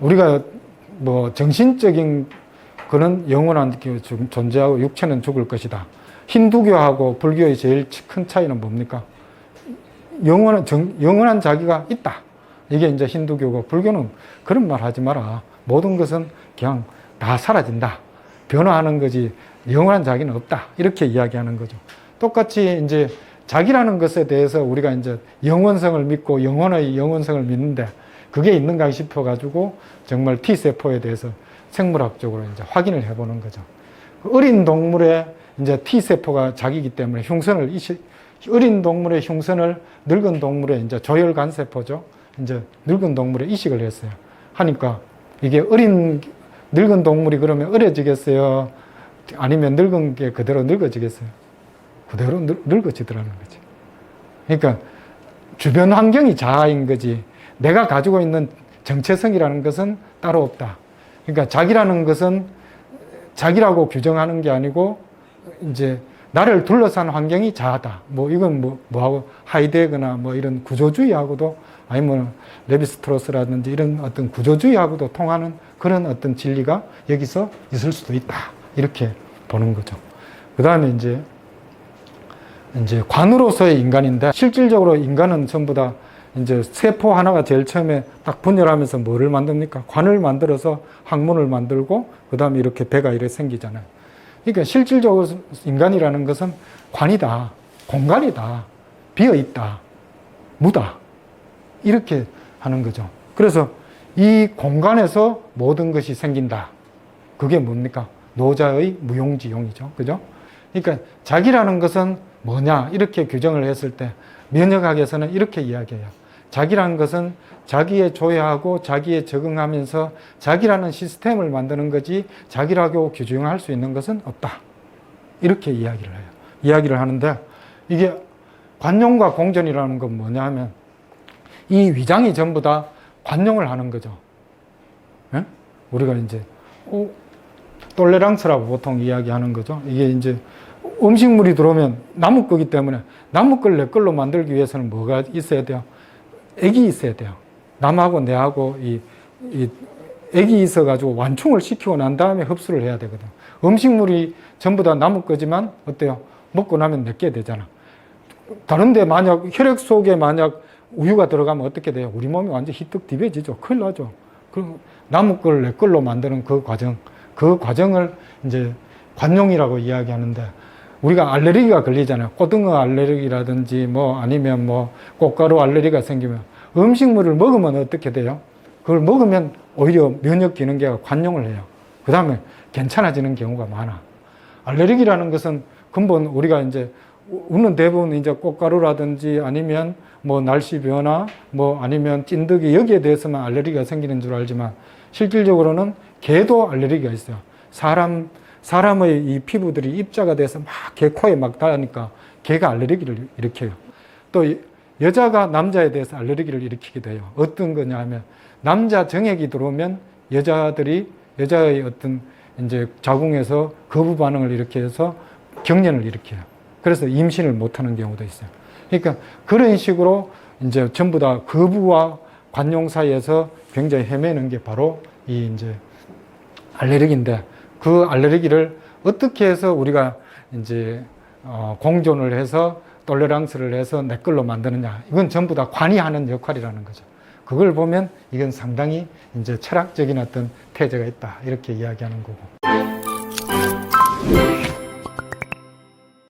우리가 뭐 정신적인 그런 영원한 존재하고 육체는 죽을 것이다. 힌두교하고 불교의 제일 큰 차이는 뭡니까? 영원한 자기가 있다. 이게 이제 힌두교고, 불교는 그런 말 하지 마라. 모든 것은 그냥 다 사라진다. 변화하는 거지 영원한 자기는 없다. 이렇게 이야기하는 거죠. 똑같이 이제 자기라는 것에 대해서 우리가 이제 영원성을 믿고 영혼의 영원성을 믿는데 그게 있는가 싶어가지고 정말 T세포에 대해서 생물학적으로 이제 확인을 해보는 거죠. 어린 동물의 이제 T세포가 자기이기 때문에 어린 동물의 흉선을 늙은 동물의 이제 조혈간세포죠. 이제 늙은 동물의 이식을 했어요. 하니까 이게 늙은 동물이 그러면 어려지겠어요? 아니면 늙은 게 그대로 늙어지겠어요? 그대로 늙어지더라는 거지. 그러니까 주변 환경이 자아인 거지 내가 가지고 있는 정체성이라는 것은 따로 없다. 그러니까 자기라는 것은 자기라고 규정하는 게 아니고 이제 나를 둘러싼 환경이 자아다. 뭐 이건 뭐하고 하이데거나 뭐 이런 구조주의하고도 아니면 레비스트로스라든지 이런 어떤 구조주의하고도 통하는 그런 어떤 진리가 여기서 있을 수도 있다. 이렇게 보는 거죠. 그 다음에 이제 관으로서의 인간인데 실질적으로 인간은 전부 다 이제 세포 하나가 제일 처음에 딱 분열하면서 뭐를 만듭니까? 관을 만들어서 항문을 만들고 그 다음에 이렇게 배가 이렇게 생기잖아요. 그러니까 실질적으로 인간이라는 것은 관이다, 공간이다, 비어있다, 무다 이렇게 하는 거죠. 그래서 이 공간에서 모든 것이 생긴다. 그게 뭡니까? 노자의 무용지용이죠. 그죠? 그러니까 자기라는 것은 뭐냐 이렇게 규정을 했을 때 면역학에서는 이렇게 이야기해요. 자기라는 것은 자기에 조회하고 자기에 적응하면서 자기라는 시스템을 만드는 거지 자기라고 규정할 수 있는 것은 없다. 이렇게 이야기를 해요. 이야기를 하는데 이게 관용과 공존이라는 건 뭐냐 하면 이 위장이 전부 다 관용을 하는 거죠. 예? 우리가 이제 톨레랑스라고 보통 이야기하는 거죠. 이게 이제 음식물이 들어오면 남의 거기 때문에 남의 걸 내 걸로 만들기 위해서는 뭐가 있어야 돼요? 액이 있어야 돼요. 남하고 내하고 이 액이 있어가지고 완충을 시키고 난 다음에 흡수를 해야 되거든. 음식물이 전부 다 남의 거지만 어때요? 먹고 나면 내게 되잖아. 다른데 만약 혈액 속에 만약 우유가 들어가면 어떻게 돼요? 우리 몸이 완전 희떡 디벼지죠. 큰일 나죠. 그럼 남의 걸 내 걸로 만드는 그 과정을 이제 관용이라고 이야기하는데 우리가 알레르기가 걸리잖아요. 고등어 알레르기라든지 뭐 아니면 뭐 꽃가루 알레르기가 생기면 음식물을 먹으면 어떻게 돼요? 그걸 먹으면 오히려 면역 기능계가 관용을 해요. 그 다음에 괜찮아지는 경우가 많아. 알레르기라는 것은 근본 우리가 이제 우는 대부분 이제 꽃가루라든지 아니면 뭐 날씨 변화 뭐 아니면 찐득이 여기에 대해서만 알레르기가 생기는 줄 알지만 실질적으로는 개도 알레르기가 있어요. 사람의 이 피부들이 입자가 돼서 막 개 코에 막 닿으니까 개가 알레르기를 일으켜요. 또 여자가 남자에 대해서 알레르기를 일으키게 돼요. 어떤 거냐 하면 남자 정액이 들어오면 여자의 어떤 이제 자궁에서 거부 반응을 일으켜서 경련을 일으켜요. 그래서 임신을 못하는 경우도 있어요. 그러니까 그런 식으로 이제 전부 다 거부와 관용 사이에서 굉장히 헤매는 게 바로 이 이제 알레르기인데 그 알레르기를 어떻게 해서 우리가 이제 공존을 해서 톨레랑스를 해서 내 걸로 만드느냐. 이건 전부 다 관이 하는 역할이라는 거죠. 그걸 보면 이건 상당히 이제 철학적인 어떤 태제가 있다. 이렇게 이야기하는 거고.